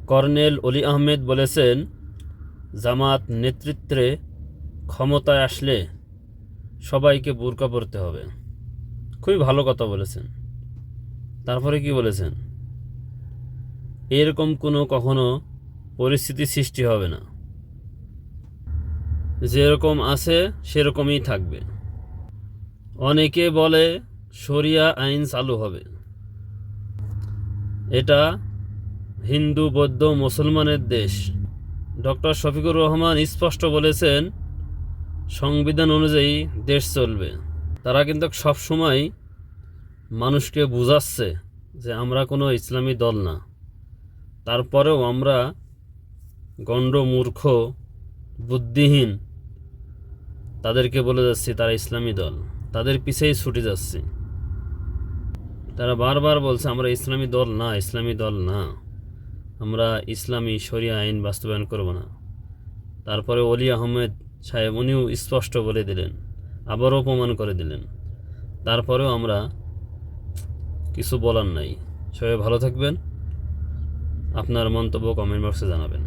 Colonel অলি আহমেদ বলেছেন, জামাত নেতৃত্বে ক্ষমতায় আসলে সবাইকে বুরকা পরতে হবে। খুবই ভালো কথা বলেছেন। তারপরে কি বলেছেন? এরকম কখনো পরিস্থিতি সৃষ্টি হবে না, যেরকম আছে সেরকমই থাকবে। অনেকে বলে শরিয়া আইন চালু হবে। এটা হিন্দু, বৌদ্ধ, মুসলমানের দেশ। ডক্টর শফিকুর রহমান স্পষ্ট বলেছেন, সংবিধান অনুযায়ী দেশ চলবে। তারা কিন্তু সবসময় মানুষকে বুঝাচ্ছে যে আমরা কোনো ইসলামী দল না। তারপরেও আমরা গণ্ড, মূর্খ, বুদ্ধিহীন তাদেরকে বলে যাচ্ছি তারা ইসলামী দল, তাদের পিছেই ছুটে যাচ্ছি। তারা বারবার বলছে আমরা ইসলামী দল না, ইসলামী দল না, আমরা ইসলামী শরিয়া আইন বাস্তবায়ন করব না। তারপরে অলি আহমেদ সাহেব উনিও স্পষ্ট বলে দিলেন, আবারও প্রমাণ করে দিলেন। তারপরেও আমরা কিছু বলার নাই। সবাই ভালো থাকবেন। আপনার মন্তব্য কমেন্ট বক্সে জানাবেন।